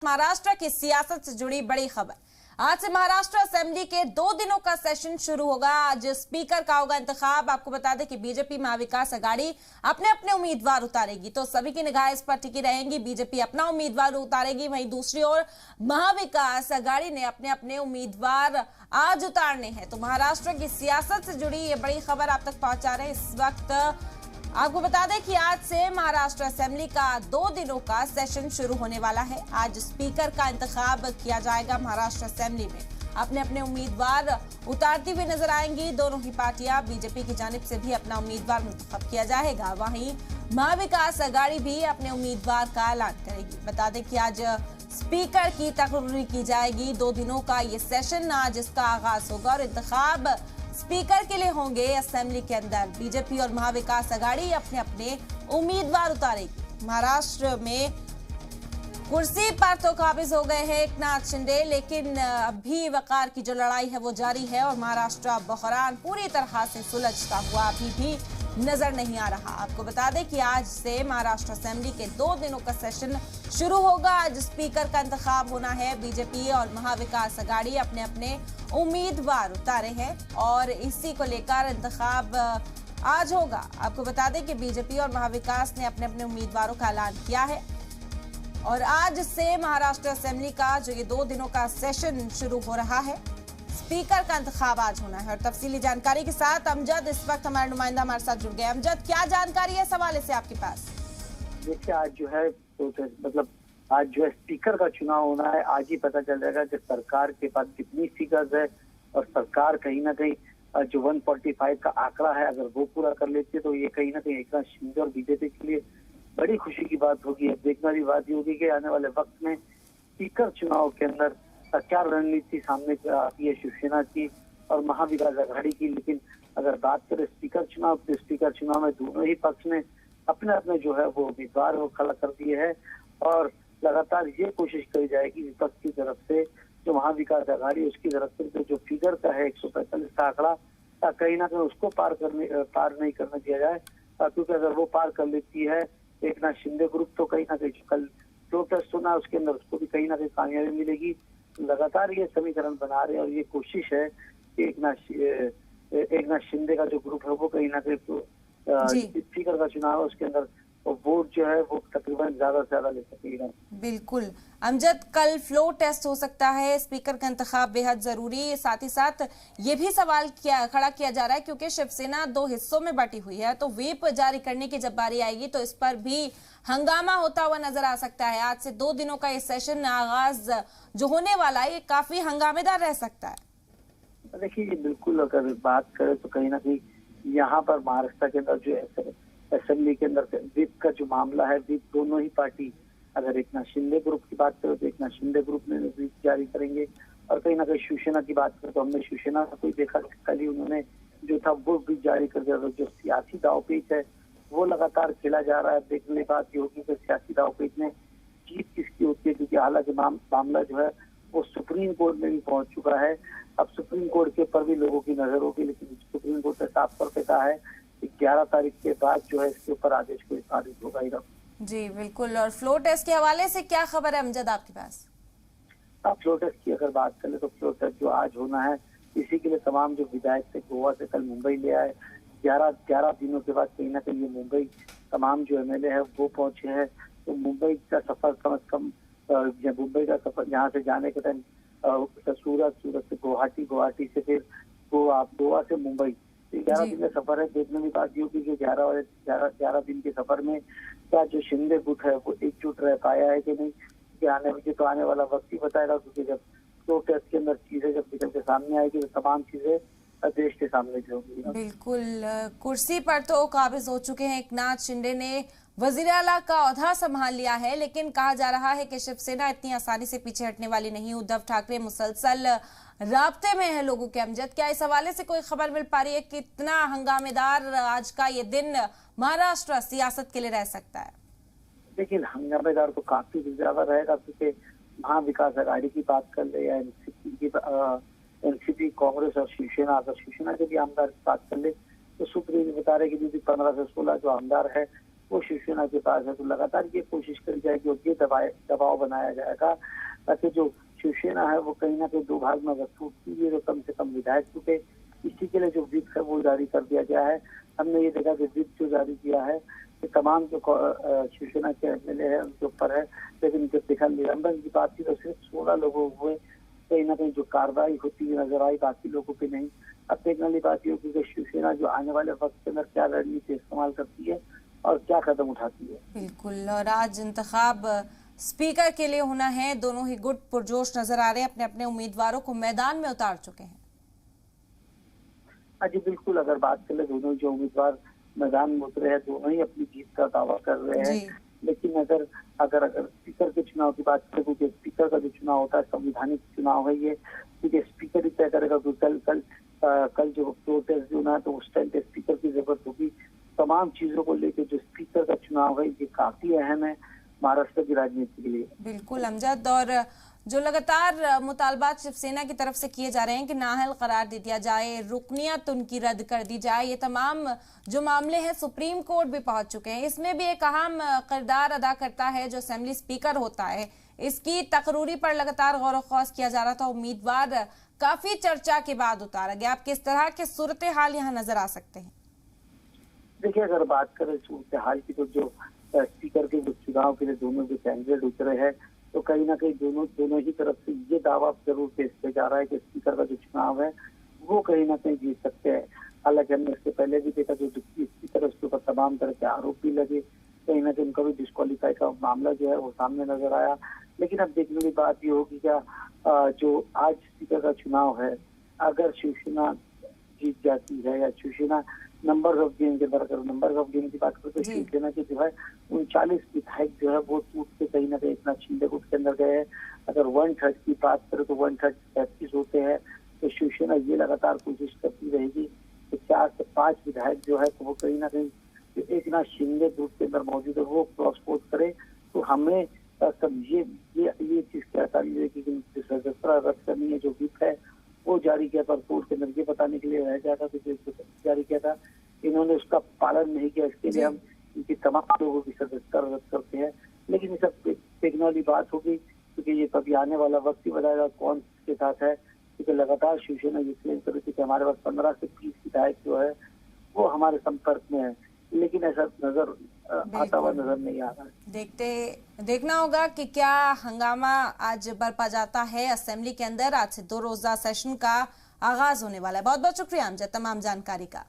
महाराष्ट्र की सियासत से जुड़ी बड़ी खबर। आज से महाराष्ट्र असेंबली के 2 दिनों का सेशन शुरू होगा। आज स्पीकर का होगा इंतखाब। आपको बता दें कि बीजेपी महाविकास आघाड़ी अपने अपने उम्मीदवार उतारेगी, तो सभी की निगाहें इस पर टिकी रहेंगी। बीजेपी अपना उम्मीदवार उतारेगी, वहीं दूसरी ओर महाविकास आघाड़ी ने अपने अपने उम्मीदवार आज उतारने हैं। तो महाराष्ट्र की सियासत से जुड़ी ये बड़ी खबर आप तक पहुंचा रहे हैं इस वक्त। आपको बता दें कि आज से महाराष्ट्र असेंबली का 2 दिनों का सेशन शुरू होने वाला है। आज स्पीकर का इंतखाब किया जाएगा। महाराष्ट्र असेंबली में अपने अपने उम्मीदवार उतारती हुई नजर आएंगी दोनों ही पार्टियां। बीजेपी की जानिब से भी अपना उम्मीदवार मुंतखब किया जाएगा, वहीं महाविकास आघाड़ी भी अपने उम्मीदवार का ऐलान करेगी। बता दें कि आज स्पीकर की तकरीर की जाएगी। 2 दिनों का ये सेशन आज इसका आगाज होगा और इंतखाब स्पीकर के लिए होंगे असेंबली के अंदर। बीजेपी और महाविकास आघाड़ी अपने अपने उम्मीदवार उतारेगी। महाराष्ट्र में कुर्सी पर तो काबिज हो गए हैं एकनाथ शिंदे, लेकिन अभी वकार की जो लड़ाई है वो जारी है और महाराष्ट्र बहरान पूरी तरह से सुलझता हुआ अभी भी नजर नहीं आ रहा। आपको बता दें कि आज से महाराष्ट्र असेंबली के 2 दिनों का सेशन शुरू होगा। आज स्पीकर का इंतखाब होना है। बीजेपी और महाविकास आघाड़ी अपने अपने उम्मीदवार उतारे हैं और इसी को लेकर इंतखाब आज होगा। आपको बता दें कि बीजेपी और महाविकास ने अपने अपने उम्मीदवारों का ऐलान किया है और आज से महाराष्ट्र असेंबली का जो ये 2 दिनों का सेशन शुरू हो रहा है। स्पीकर का इंतखाब आज होना है और तफसीली जानकारी के साथ अमजद इस वक्त हमारे नुमाइंदा हमारे साथ जुड़ गए। अमजद, क्या जानकारी है इस हवाले से आपके पास? देखिए, आज जो है आज जो है स्पीकर का चुनाव होना है। आज ही पता चल जाएगा कि सरकार के पास कितनी फिगर्स है और सरकार कहीं ना कहीं जो 145 का आंकड़ा है अगर वो पूरा कर लेती है तो ये कहीं ना कहीं एकनाथ शिंदे और बीजेपी के लिए बड़ी खुशी की बात होगी। अब देखने वाली बात ये होगी कि आने वाले वक्त में स्पीकर चुनाव के अंदर क्या रणनीति सामने आती है शिवसेना की और महाविकास आघाड़ी की। लेकिन अगर बात करें स्पीकर चुनाव, तो स्पीकर चुनाव में दोनों ही पक्ष ने अपने अपने जो है वो उम्मीदवार वो खड़ा कर दिए हैं और लगातार ये कोशिश करी जाएगी विपक्ष की तरफ से, जो महाविकास आघाड़ी उसकी तरफ से जो फिगर का है 145 का आंकड़ा, कहीं ना कहीं उसको पार नहीं करने दिया जाए, क्योंकि अगर वो पार कर लेती है एकनाथ शिंदे ग्रुप तो कहीं ना कहीं कल प्रोटेस्ट होना उसके अंदर उसको भी कहीं ना कहीं कामयाबी मिलेगी। लगातार ये समीकरण बना रहे हैं और ये कोशिश है कि एकनाथ शिंदे का जो ग्रुप है वो कहीं ना कहीं स्पीकर का चुनाव है उसके अंदर वोट जो है वो तकरीबन ज्यादा से ज्यादा ले सकेगा। बिल्कुल अमजद, कल फ्लो टेस्ट हो सकता है। स्पीकर का इंतखाब बेहद जरूरी। साथ ही साथ ये भी सवाल खड़ा किया जा रहा है क्योंकि शिवसेना 2 हिस्सों में बटी हुई है, तो व्हिप जारी करने की जब बारी आएगी तो इस पर भी हंगामा होता हुआ नजर आ सकता है। आज से 2 दिनों का ये सेशन आगाज जो होने वाला है ये काफी हंगामेदार रह सकता है। देखिए, बिल्कुल अगर बात करें तो कहीं ना कहीं यहाँ पर महाराष्ट्र के अंदर जो असेंबली के अंदर व्हिप का जो मामला है, व्हिप दोनों ही पार्टी, अगर एकनाथ शिंदे ग्रुप की बात करें तो एकनाथ शिंदे ग्रुप में व्हिप जारी करेंगे और कहीं ना कहीं शिवसेना की बात करें तो हमने शिवसेना को ही देखा कल ही उन्होंने जो था वो व्हिप जारी कर दिया। जो सियासी दावपेच है वो लगातार खेला जा रहा है। देखने की बात ये होगी कि सियासी दावपेच में जीत किसकी होती है, क्योंकि हालांकि मामला जो है वो सुप्रीम कोर्ट में भी पहुंच चुका है। अब सुप्रीम कोर्ट के ऊपर भी लोगों की नजर होगी, लेकिन सुप्रीम कोर्ट ने साफ तौर कहा है 11 तारीख के बाद जो है इसके ऊपर आदेश कोई पारित होगा ही। जी बिल्कुल। और फ्लो टेस्ट के हवाले से क्या खबर है अमजद आपके पास? फ्लो टेस्ट की अगर बात करें तो फ्लो टेस्ट जो आज होना है इसी के लिए तमाम जो विधायक थे गोवा से कल मुंबई ले आए। 11 दिनों के बाद कहीं ना कहीं ये मुंबई तमाम जो MLA है वो पहुंचे हैं। तो मुंबई का सफर कम से कम मुंबई का सफर यहाँ से जाने के टाइम सूरत से गुवाहाटी से फिर गोवा से मुंबई 11 दिन का सफर है। देखने की बात ये होगी कि 11 दिन के सफर में क्या जो शिंदे गुट है वो एकजुट रह पाया है कि नहीं, तो आने वाला वक्त ही बताएगा। क्योंकि जब फ्लो टेस्ट के अंदर चीजें जब निकल के सामने आएगी तो तमाम चीजें देश के सामने भी होंगी। बिल्कुल। कुर्सी पर तो काबिज हो चुके हैं एकनाथ शिंदे ने वजीर आला का ओहदा संभाल लिया है, लेकिन कहा जा रहा है कि शिवसेना इतनी आसानी से पीछे हटने वाली नहीं। उद्धव ठाकरे मुसलसल राब्ते में है लोगों के। अमजद, क्या इस हवाले से कोई खबर मिल पा रही है? कितना हंगामेदार आज का ये दिन महाराष्ट्र सियासत के लिए रह सकता है? देखिए, हंगामेदार तो काफी ज्यादा रहेगा, क्योंकि महाविकास आघाड़ी की बात कर ले या एनसीपी कांग्रेस और शिवसेना, अगर शिवसेना के भी आमदार की बात कर ले तो सूत्र ये बता रहे कि 15 से 16 जो आमदार है वो शिवसेना के पास है। तो लगातार ये कोशिश करी जाएगी और ये दबाव बनाया जाएगा ताकि जो शिवसेना है वो कहीं ना कहीं दो भाग में अगर टूटती है तो कम से कम विधायक टूटे। इसी के लिए जो व्हिप है वो जारी कर दिया गया है। हमने ये देखा कि व्हिप जो जारी किया है कि तमाम जो शिवसेना के एमएलए है उनके ऊपर है, लेकिन जब देखा निलंबन की बात की तो सिर्फ 16 लोगों हुए, कहीं ना कहीं जो कार्रवाई होती है नजर आई, बाकी लोगों पे नहीं। अब देखने वाली बात ये होगी कि शिवसेना जो आने वाले वक्त के अंदर क्या रणनीति इस्तेमाल करती है और क्या कदम उठाती है। बिल्कुल, और आज इंतखाब स्पीकर के लिए होना है। दोनों ही गुट पुरजोश नजर आ रहे हैं, अपने अपने उम्मीदवारों को मैदान में उतार चुके हैं। जी बिल्कुल, अगर बात करें दोनों जो उम्मीदवार मैदान में उतरे हैं दोनों ही अपनी जीत का दावा कर रहे हैं। लेकिन अगर अगर अगर स्पीकर के चुनाव की बात करें, क्योंकि स्पीकर का जो चुनाव होता है संविधानिक चुनाव है ये, क्योंकि स्पीकर ही तय करेगा। कल जो प्रोटेस्ट जो ना तो उस टाइम पे स्पीकर की जरूरत होगी। तमाम चीजों को लेकर जो स्पीकर का चुनाव है ये काफी अहम है महाराष्ट्र की राजनीति के लिए। बिल्कुल अमजद, और जो लगातार मुतालबात शिवसेना की तरफ से किए जा रहे हैं कि नाअहल करार दे दिया जाए, रुकनियत उनकी रद्द कर दी जाए, ये तमाम जो मामले हैं सुप्रीम कोर्ट भी पहुंच चुके हैं। इसमें भी एक अहम किरदार अदा करता है जो असेंबली स्पीकर होता है। इसकी तकरूरी पर लगातार गौर खौस किया जा रहा था। उम्मीदवार काफी चर्चा के बाद उतारा गया। आप किस तरह के सूरत हाल यहाँ नजर आ सकते हैं? देखिए, अगर बात करें सूरत हाल की तो जो स्पीकर के जो चुनाव के लिए दोनों जो कैंडिडेट उतरे हैं तो कहीं ना कहीं दोनों ही तरफ से ये दावा जरूर पेश किया जा रहा है कि स्पीकर का जो चुनाव है वो कहीं ना कहीं जीत सकते हैं। हालांकि हमने इससे पहले भी देखा जो डिप्टी स्पीकर उसके ऊपर तमाम तरह के आरोप भी लगे, कहीं ना कहीं उनका भी डिस्क्वालीफाई का मामला जो है वो सामने नजर आया। लेकिन अब देखने की बात ये होगी क्या जो आज स्पीकर का चुनाव है अगर शिवसेना जीत जाती है या शिवसेना नंबर ऑफ गेम के अंदर, अगर नंबर ऑफ गेम की बात करें तो शिवसेना के जो है 39 विधायक जो है वो टूट के कहीं ना कहीं इतना शिंदे गुट के अंदर गए हैं। अगर 1/3 की बात करें तो 1/3 33 होते हैं। तो शिवसेना ये लगातार कोशिश करती रहेगी कि 4 से 5 विधायक जो है तो वो कहीं ना कहीं एक ना शिंदे गुट के अंदर मौजूद है वो क्रॉस वोट करे। तो हमें सब ये चीज कहता है कि सदस्यता रद्द करनी है जो व्हिप है वो जारी किया था। कोर्ट के अंदर ये बताने के लिए रह गया था कि जारी किया था, इन्होंने उसका पालन नहीं किया। इसके लिए हम इनकी तमाम लोगों की सदस्यता रद्द करते हैं। लेकिन ये सब देखने वाली बात होगी क्योंकि ये कभी आने वाला वक्त ही बताएगा कौन के साथ है। क्योंकि लगातार शिवसेना ये क्लेम कर रही थी कि हमारे पास 15 से 20 विधायक जो है वो हमारे संपर्क में है, लेकिन ऐसा नजर आता हुआ नजर नहीं आ रहा है। देखना होगा कि क्या हंगामा आज बरपा जाता है असेंबली के अंदर। आज से 2 रोजा सेशन का आगाज होने वाला है। बहुत बहुत शुक्रिया अमजद तमाम जानकारी का।